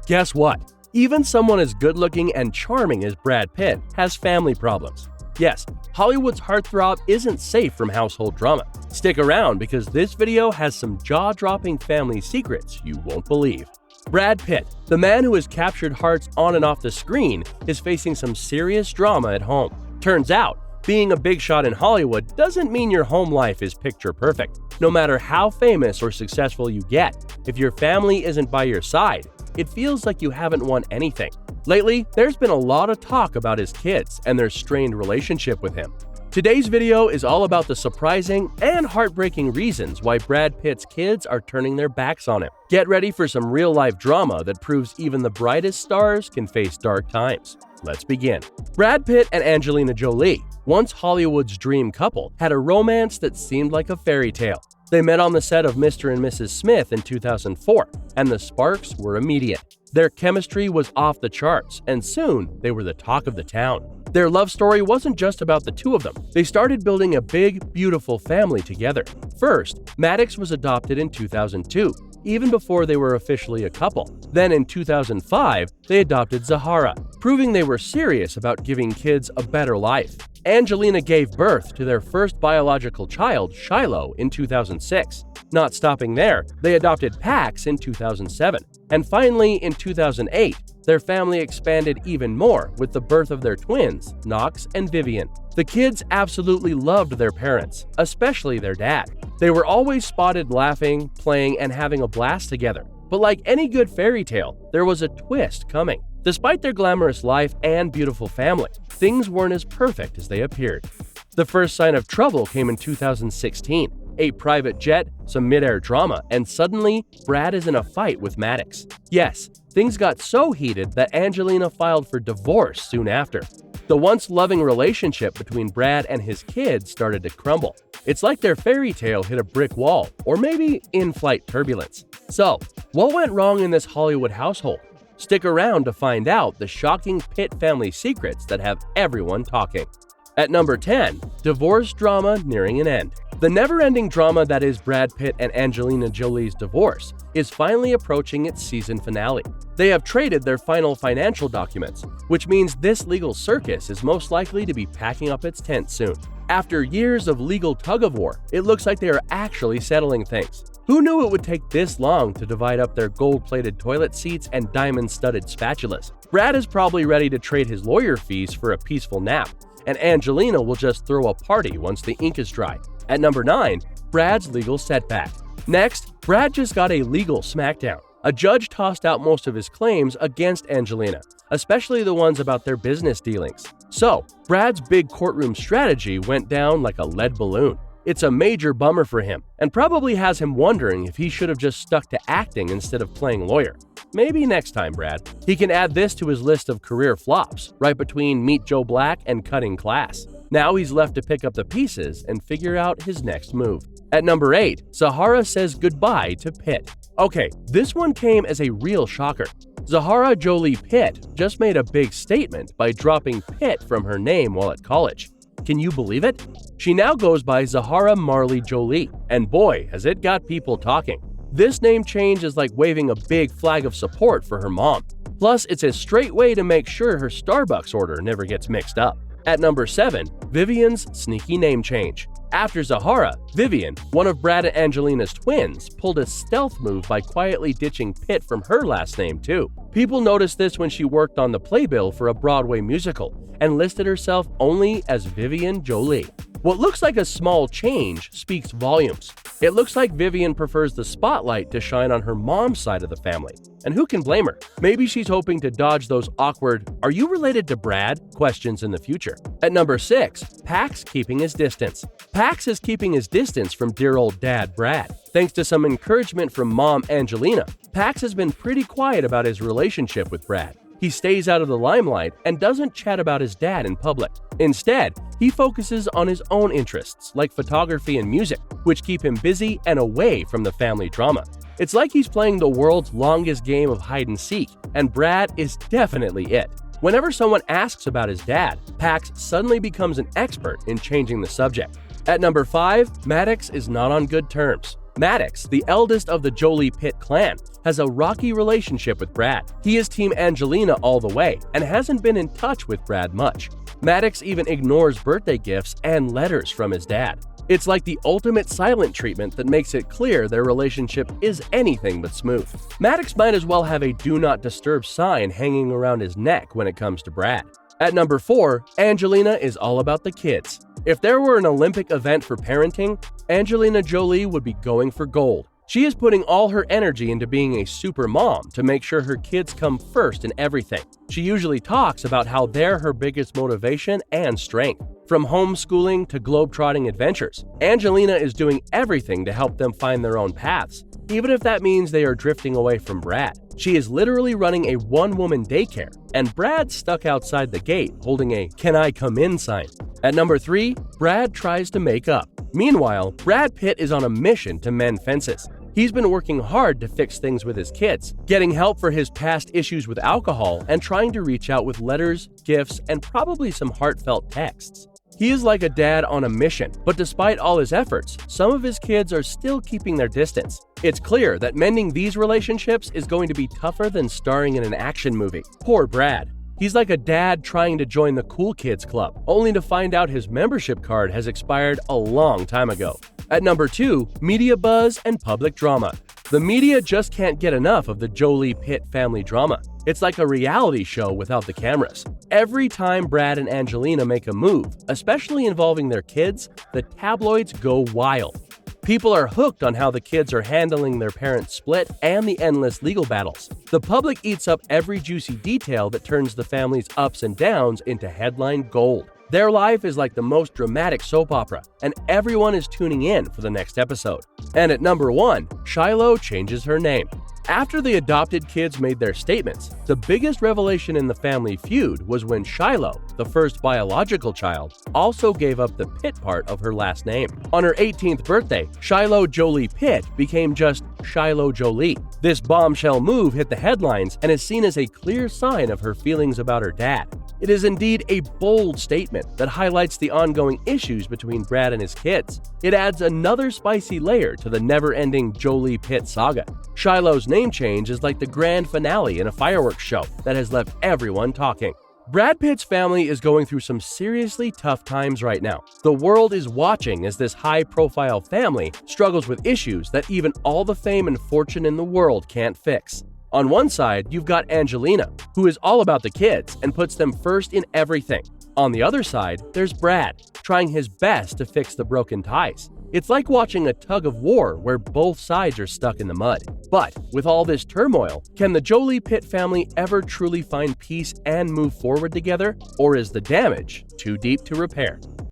Guess what? Even someone as good-looking and charming as Brad Pitt has family problems. Yes, Hollywood's heartthrob isn't safe from household drama. Stick around because this video has some jaw-dropping family secrets you won't believe. Brad Pitt, the man who has captured hearts on and off the screen, is facing some serious drama at home. Turns out, being a big shot in Hollywood doesn't mean your home life is picture perfect. No matter how famous or successful you get, if your family isn't by your side, it feels like you haven't won anything. Lately, there's been a lot of talk about his kids and their strained relationship with him. Today's video is all about the surprising and heartbreaking reasons why Brad Pitt's kids are turning their backs on him. Get ready for some real-life drama that proves even the brightest stars can face dark times. Let's begin. Brad Pitt and Angelina Jolie, once Hollywood's dream couple, had a romance that seemed like a fairy tale. They met on the set of Mr. and Mrs. Smith in 2004, and the sparks were immediate. Their chemistry was off the charts, and soon they were the talk of the town. Their love story wasn't just about the two of them. They started building a big, beautiful family together. First, Maddox was adopted in 2002, even before they were officially a couple. Then in 2005, they adopted Zahara, proving they were serious about giving kids a better life. Angelina gave birth to their first biological child, Shiloh, in 2006. Not stopping there, they adopted Pax in 2007. And finally, in 2008, their family expanded even more with the birth of their twins, Knox and Vivian. The kids absolutely loved their parents, especially their dad. They were always spotted laughing, playing, and having a blast together. But like any good fairy tale, there was a twist coming. Despite their glamorous life and beautiful family, things weren't as perfect as they appeared. The first sign of trouble came in 2016. A private jet, some mid-air drama, and suddenly, Brad is in a fight with Maddox. Yes, things got so heated that Angelina filed for divorce soon after. The once loving relationship between Brad and his kids started to crumble. It's like their fairy tale hit a brick wall, or maybe in-flight turbulence. So, what went wrong in this Hollywood household? Stick around to find out the shocking Pitt family secrets that have everyone talking. At number 10, divorce drama nearing an end. The never-ending drama that is Brad Pitt and Angelina Jolie's divorce is finally approaching its season finale. They have traded their final financial documents, which means this legal circus is most likely to be packing up its tent soon. After years of legal tug-of-war, it looks like they are actually settling things. Who knew it would take this long to divide up their gold-plated toilet seats and diamond-studded spatulas? Brad is probably ready to trade his lawyer fees for a peaceful nap, and Angelina will just throw a party once the ink is dry. At number 9, Brad's legal setback. Next, Brad just got a legal smackdown. A judge tossed out most of his claims against Angelina, especially the ones about their business dealings. So, Brad's big courtroom strategy went down like a lead balloon. It's a major bummer for him, and probably has him wondering if he should have just stuck to acting instead of playing lawyer. Maybe next time, Brad. He can add this to his list of career flops, right between Meet Joe Black and Cutting Class. Now he's left to pick up the pieces and figure out his next move. At number 8, Zahara says goodbye to Pitt. Okay, this one came as a real shocker. Zahara Jolie Pitt just made a big statement by dropping Pitt from her name while at college. Can you believe it? She now goes by Zahara Marley Jolie, and boy, has it got people talking. This name change is like waving a big flag of support for her mom. Plus, it's a straight way to make sure her Starbucks order never gets mixed up. At number 7, Vivian's sneaky name change. After Zahara, Vivian, one of Brad and Angelina's twins, pulled a stealth move by quietly ditching Pitt from her last name too. People noticed this when she worked on the playbill for a Broadway musical and listed herself only as Vivian Jolie. What looks like a small change speaks volumes. It looks like Vivian prefers the spotlight to shine on her mom's side of the family. And who can blame her? Maybe she's hoping to dodge those awkward, "Are you related to Brad?" questions in the future. At number 6, Pax keeping his distance. Pax is keeping his distance from dear old dad Brad. Thanks to some encouragement from mom Angelina, Pax has been pretty quiet about his relationship with Brad. He stays out of the limelight and doesn't chat about his dad in public. Instead, he focuses on his own interests, like photography and music, which keep him busy and away from the family drama. It's like he's playing the world's longest game of hide and seek, and Brad is definitely it. Whenever someone asks about his dad, Pax suddenly becomes an expert in changing the subject. At number 5, Maddox is not on good terms. Maddox, the eldest of the Jolie Pitt clan, has a rocky relationship with Brad. He is Team Angelina all the way and hasn't been in touch with Brad much. Maddox even ignores birthday gifts and letters from his dad. It's like the ultimate silent treatment that makes it clear their relationship is anything but smooth. Maddox might as well have a do not disturb sign hanging around his neck when it comes to Brad. At number 4, Angelina is all about the kids. If there were an Olympic event for parenting, Angelina Jolie would be going for gold. She is putting all her energy into being a super mom to make sure her kids come first in everything. She usually talks about how they're her biggest motivation and strength. From homeschooling to globetrotting adventures, Angelina is doing everything to help them find their own paths, even if that means they are drifting away from Brad. She is literally running a one-woman daycare, and Brad's stuck outside the gate holding a "Can I come in" sign. At number 3, Brad tries to make up. Meanwhile, Brad Pitt is on a mission to mend fences. He's been working hard to fix things with his kids, getting help for his past issues with alcohol, and trying to reach out with letters, gifts, and probably some heartfelt texts. He is like a dad on a mission, but despite all his efforts, some of his kids are still keeping their distance. It's clear that mending these relationships is going to be tougher than starring in an action movie. Poor Brad. He's like a dad trying to join the cool kids club, only to find out his membership card has expired a long time ago. At number 2, media buzz and public drama. The media just can't get enough of the Jolie Pitt family drama. It's like a reality show without the cameras. Every time Brad and Angelina make a move, especially involving their kids, the tabloids go wild. People are hooked on how the kids are handling their parents' split and the endless legal battles. The public eats up every juicy detail that turns the family's ups and downs into headline gold. Their life is like the most dramatic soap opera, and everyone is tuning in for the next episode. And at number 1, Shiloh changes her name. After the adopted kids made their statements, the biggest revelation in the family feud was when Shiloh, the first biological child, also gave up the Pitt part of her last name. On her 18th birthday, Shiloh Jolie Pitt became just Shiloh Jolie. This bombshell move hit the headlines and is seen as a clear sign of her feelings about her dad. It is indeed a bold statement that highlights the ongoing issues between Brad and his kids. It adds another spicy layer to the never-ending Jolie Pitt saga. Shiloh's name change is like the grand finale in a fireworks show that has left everyone talking. Brad Pitt's family is going through some seriously tough times right now. The world is watching as this high-profile family struggles with issues that even all the fame and fortune in the world can't fix. On one side, you've got Angelina, who is all about the kids and puts them first in everything. On the other side, there's Brad, trying his best to fix the broken ties. It's like watching a tug of war where both sides are stuck in the mud. But with all this turmoil, can the Jolie Pitt family ever truly find peace and move forward together? Or is the damage too deep to repair?